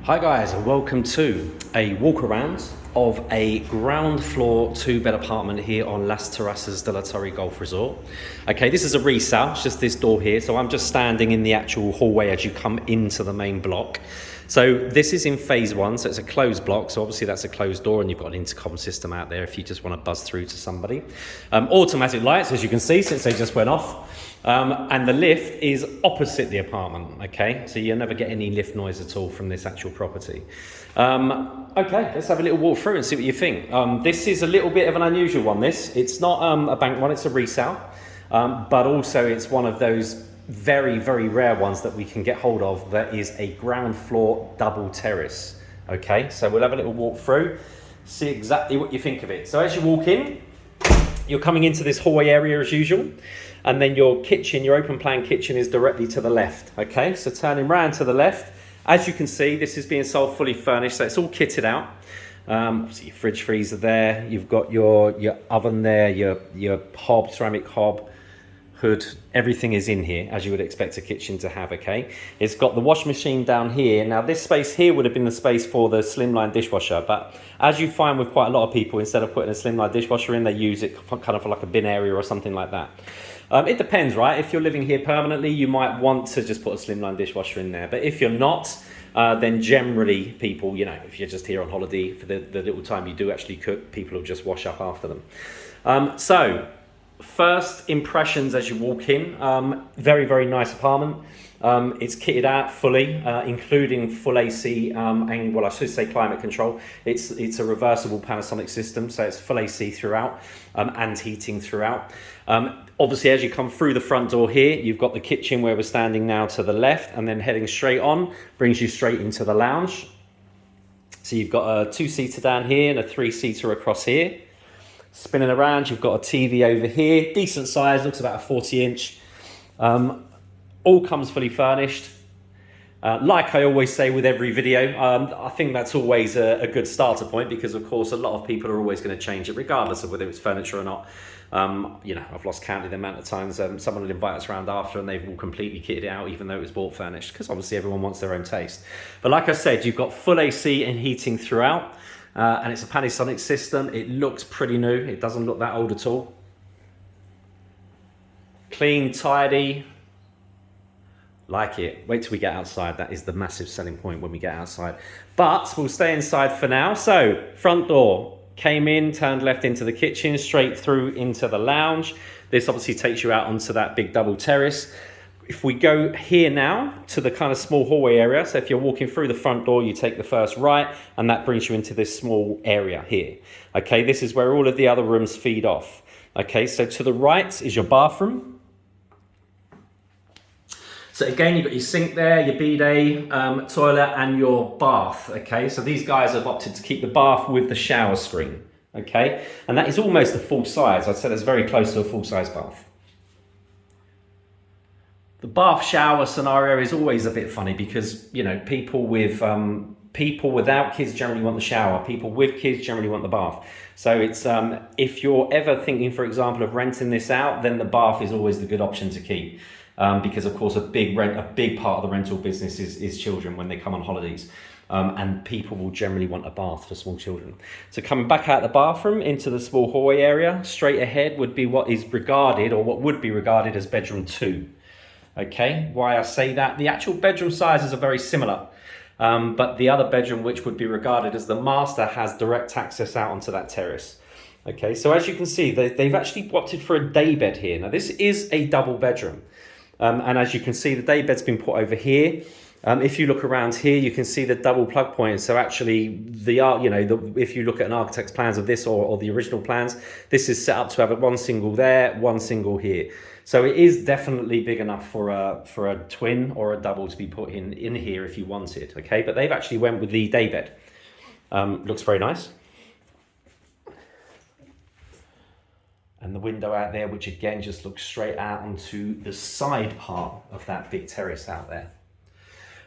Hi guys, and welcome to a walk around of a ground floor 2-bed apartment here on Las Terrazas de la Torre Golf Resort. Okay, this is a resale, it's just this door here, so I'm just standing in the actual hallway as you come into the main block. So this is in phase 1, so it's a closed block, so obviously that's a closed door and you've got an intercom system out there if you just want to buzz through to somebody. Automatic lights, as you can see, since they just went off. And the lift is opposite the apartment, okay? So you'll never get any lift noise at all from this actual property. Okay, let's have a little walk through and see what you think. This is a little bit of an unusual one, this. It's not a bank one, it's a resale. But also it's one of those very, very rare ones that we can get hold of that is a ground floor double terrace, okay? So we'll have a little walk through, see exactly what you think of it. So as you walk in, you're coming into this hallway area as usual. And then your kitchen, your open plan kitchen is directly to the left, okay? So turning round to the left, as you can see, this is being sold fully furnished, so it's all kitted out. Obviously your fridge freezer there, you've got your oven there, your hob, ceramic hob, hood, everything is in here, as you would expect a kitchen to have, okay? It's got the wash machine down here. Now this space here would have been the space for the slimline dishwasher, but as you find with quite a lot of people, instead of putting a slimline dishwasher in, they use it kind of for like a bin area or something like that. It depends, right? If you're living here permanently, you might want to just put a slimline dishwasher in there. But if you're not, then generally people, you know, if you're just here on holiday for the little time you do actually cook, people will just wash up after them. So first impressions as you walk in, very, very nice apartment. It's kitted out fully, including full AC and, well, I should say climate control. It's a reversible Panasonic system, so it's full AC throughout and heating throughout. Obviously, as you come through the front door here, you've got the kitchen where we're standing now to the left, and then heading straight on brings you straight into the lounge. So you've got a 2-seater down here and a 3-seater across here. Spinning around, you've got a TV over here, decent size, looks about a 40-inch. All comes fully furnished. Like I always say with every video, I think that's always a good starter point because, of course, a lot of people are always going to change it regardless of whether it's furniture or not. You know, I've lost count of the amount of times someone will invite us around after and they've all completely kitted it out even though it was bought furnished, because obviously everyone wants their own taste. But like I said, you've got full AC and heating throughout, and it's a Panasonic system. It looks pretty new. It doesn't look that old at all. Clean, tidy. Like it. Wait till we get outside. That is the massive selling point when we get outside. But we'll stay inside for now. So, front door. Came in, turned left into the kitchen, straight through into the lounge. This obviously takes you out onto that big double terrace. If we go here now to the kind of small hallway area, so if you're walking through the front door, you take the first right, and that brings you into this small area here. Okay, this is where all of the other rooms feed off. Okay, so to the right is your bathroom. So again, you've got your sink there, your bidet, toilet, and your bath, okay? So these guys have opted to keep the bath with the shower screen, okay? And that is almost a full size. I'd say that's very close to a full-size bath. The bath shower scenario is always a bit funny because, you know, people without kids generally want the shower. People with kids generally want the bath. So it's if you're ever thinking, for example, of renting this out, then the bath is always the good option to keep. Because of course a big part of the rental business is children when they come on holidays, and people will generally want a bath for small children. So coming back out the bathroom into the small hallway area, straight ahead would be what would be regarded as bedroom 2. Okay, why I say that? The actual bedroom sizes are very similar, but the other bedroom, which would be regarded as the master, has direct access out onto that terrace. Okay, so as you can see, they've actually opted for a day bed here. Now this is a double bedroom. And as you can see, the day bed's been put over here. If you look around here, you can see the double plug points. So actually, if you look at an architect's plans of this or the original plans, this is set up to have one single there, one single here. So it is definitely big enough for a twin or a double to be put in here if you wanted. Okay, but they've actually went with the day bed. Looks very nice. And the window out there, which again just looks straight out onto the side part of that big terrace out there.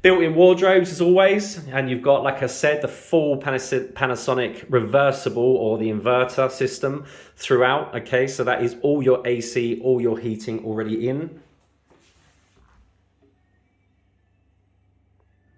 Built-in wardrobes as always, and you've got, like I said, the full Panasonic reversible or the inverter system throughout. Okay, so that is all your AC, all your heating already in.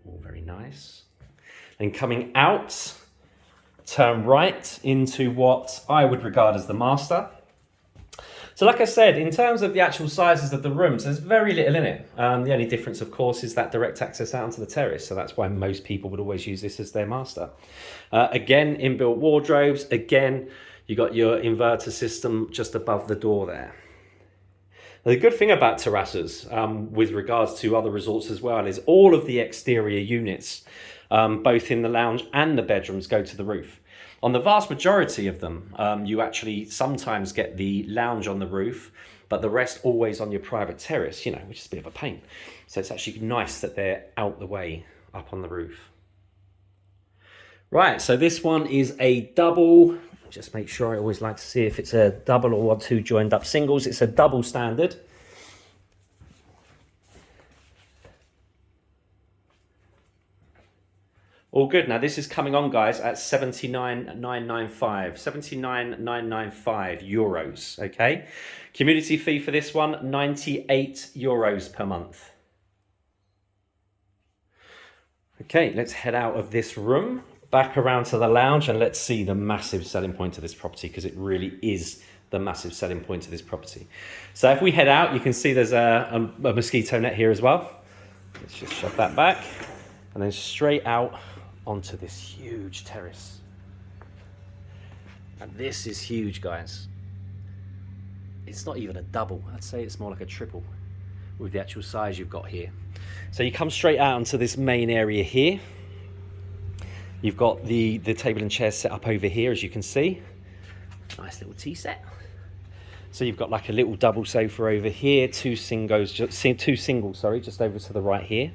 All very nice. And coming out, turn right into what I would regard as the master. So like I said, in terms of the actual sizes of the rooms, there's very little in it. The only difference, of course, is that direct access out onto the terrace. So that's why most people would always use this as their master. Again, inbuilt wardrobes. Again, you got your inverter system just above the door there. Now, the good thing about terraces, with regards to other resorts as well, is all of the exterior units, both in the lounge and the bedrooms, go to the roof. On the vast majority of them, you actually sometimes get the lounge on the roof, but the rest always on your private terrace, you know, which is a bit of a pain. So it's actually nice that they're out the way up on the roof. Right, so this one is a double. Just make sure, I always like to see if it's a double or two joined up singles. It's a double standard. All good. Now this is coming on, guys, at 79,995. 79,995 euros. Okay. Community fee for this one, 98 euros per month. Okay, let's head out of this room, back around to the lounge, and let's see the massive selling point of this property, because it really is the massive selling point of this property. So if we head out, you can see there's a mosquito net here as well. Let's just shove that back, and then straight out onto this huge terrace. And this is huge, guys. It's not even a double. I'd say it's more like a triple with the actual size you've got here. So you come straight out onto this main area here. You've got the table and chairs set up over here, as you can see. Nice little tea set. So you've got like a little double sofa over here, two singles, just over to the right here.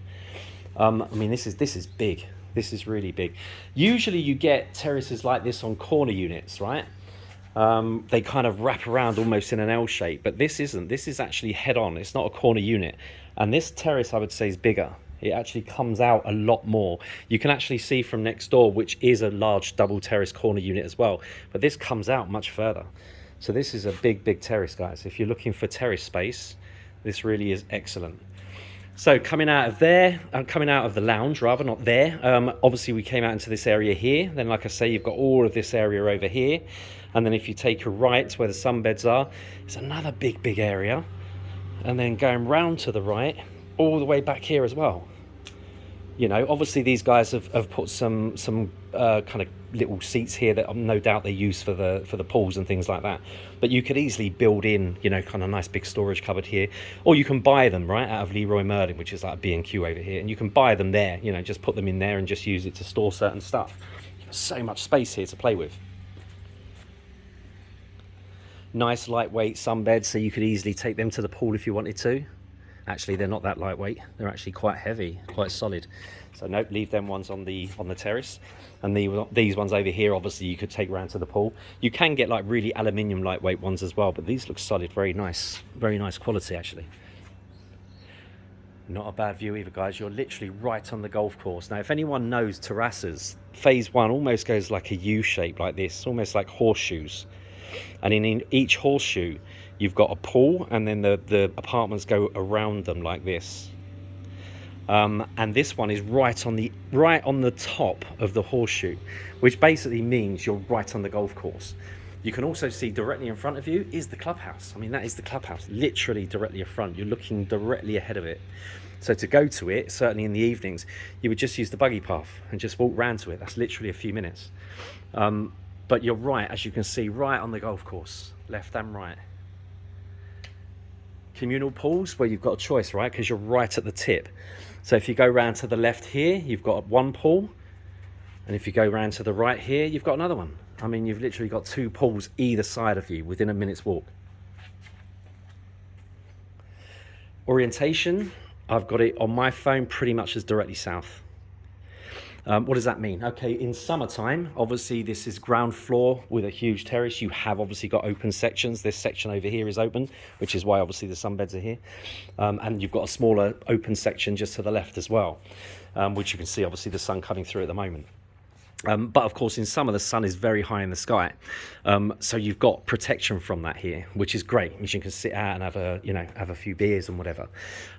I mean, this is big. This is really big. Usually you get terraces like this on corner units, right? They kind of wrap around almost in an L shape, but this isn't. This is actually head on. It's not a corner unit. And this terrace, I would say, is bigger. It actually comes out a lot more. You can actually see from next door, which is a large double terrace corner unit as well, but this comes out much further. So this is a big terrace, guys. If you're looking for terrace space, this really is excellent. So coming out of there, coming out of the lounge rather, not there. Obviously we came out into this area here. Then like I say, you've got all of this area over here. And then if you take a right where the sunbeds are, it's another big area. And then going round to the right, all the way back here as well. You know, obviously these guys have put some kind of little seats here that no doubt they use for the pools and things like that. But you could easily build in, you know, kind of nice big storage cupboard here, or you can buy them right out of Leroy Merlin, which is like a B&Q over here, and you can buy them there. You know, just put them in there and just use it to store certain stuff. There's so much space here to play with. Nice lightweight sunbeds, so you could easily take them to the pool if you wanted to. Actually, they're not that lightweight. They're actually quite heavy, quite solid. So nope, leave them ones on the terrace. And these ones over here, obviously, you could take around to the pool. You can get like really aluminium lightweight ones as well, but these look solid, very nice quality actually. Not a bad view either, guys. You're literally right on the golf course. Now, if anyone knows Terrazas, phase one almost goes like a U shape like this, almost like horseshoes. And in each horseshoe, you've got a pool, and then the apartments go around them like this. And this one is right on the top of the horseshoe, which basically means you're right on the golf course. You can also see directly in front of you is the clubhouse. I mean, that is the clubhouse, literally directly in front. You're looking directly ahead of it. So to go to it, certainly in the evenings, you would just use the buggy path and just walk round to it. That's literally a few minutes. But you're right, as you can see, right on the golf course, left and right. Communal pools where you've got a choice, right? Because you're right at the tip. So if you go round to the left here, you've got one pool. And if you go round to the right here, you've got another one. I mean, you've literally got two pools either side of you within a minute's walk. Orientation, I've got it on my phone pretty much as directly south. What does that mean? Okay, in summertime, obviously this is ground floor with a huge terrace. You have obviously got open sections. This section over here is open, which is why obviously the sunbeds are here. And you've got a smaller open section just to the left as well, which you can see obviously the sun coming through at the moment. But of course in summer the sun is very high in the sky, so you've got protection from that here, which is great. You can sit out and have a few beers and whatever.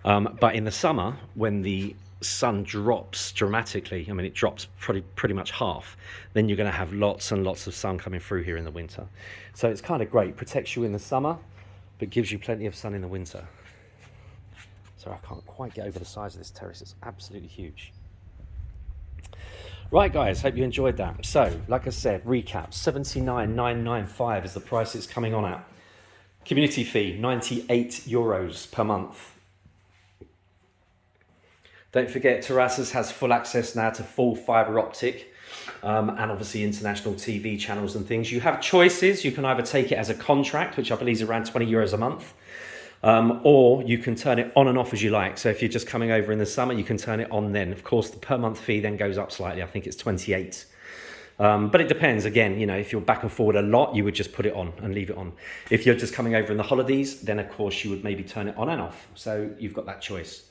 But in the summer, when the sun drops dramatically, I mean, it drops pretty much half, then you're going to have lots and lots of sun coming through here in the winter. So it's kind of great, protects you in the summer, but gives you plenty of sun in the winter. So I can't quite get over the size of this terrace. It's absolutely huge. Right, guys, hope you enjoyed that. So, like I said, recap, 79,995 is the price it's coming on at. Community fee, 98 euros per month. Don't forget, Terrazas has full access now to full fibre optic and obviously international TV channels and things. You have choices. You can either take it as a contract, which I believe is around 20 euros a month, or you can turn it on and off as you like. So if you're just coming over in the summer, you can turn it on then. Of course, the per month fee then goes up slightly. I think it's 28. But it depends. Again, you know, if you're back and forward a lot, you would just put it on and leave it on. If you're just coming over in the holidays, then of course you would maybe turn it on and off. So you've got that choice.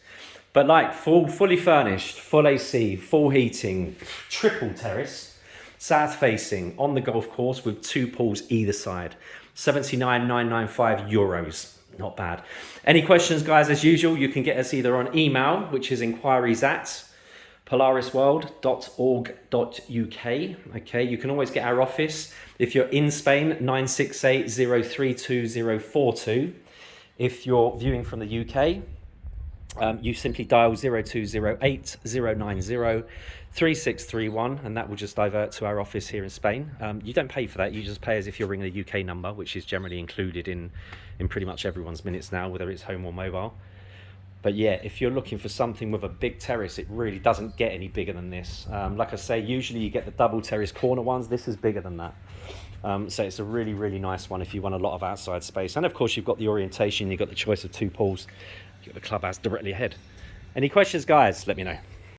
But like fully furnished, full AC, full heating, triple terrace, south facing, on the golf course with 2 pools either side. 79,995 euros. Not bad. Any questions, guys? As usual, you can get us either on email, which is inquiries@polarisworld.org.uk. Okay, you can always get our office. If you're in Spain, 968-032-042. If you're viewing from the UK, you simply dial 0208 090 3631, and that will just divert to our office here in Spain. You don't pay for that. You just pay as if you're ringing a UK number, which is generally included in pretty much everyone's minutes now, whether it's home or mobile. But yeah, if you're looking for something with a big terrace, it really doesn't get any bigger than this. Like I say, usually you get the double terrace corner ones. This is bigger than that. So it's a really, really nice one if you want a lot of outside space. And of course, you've got the orientation. You've got the choice of 2 pools. You've got the clubhouse directly ahead. Any questions, guys? Let me know.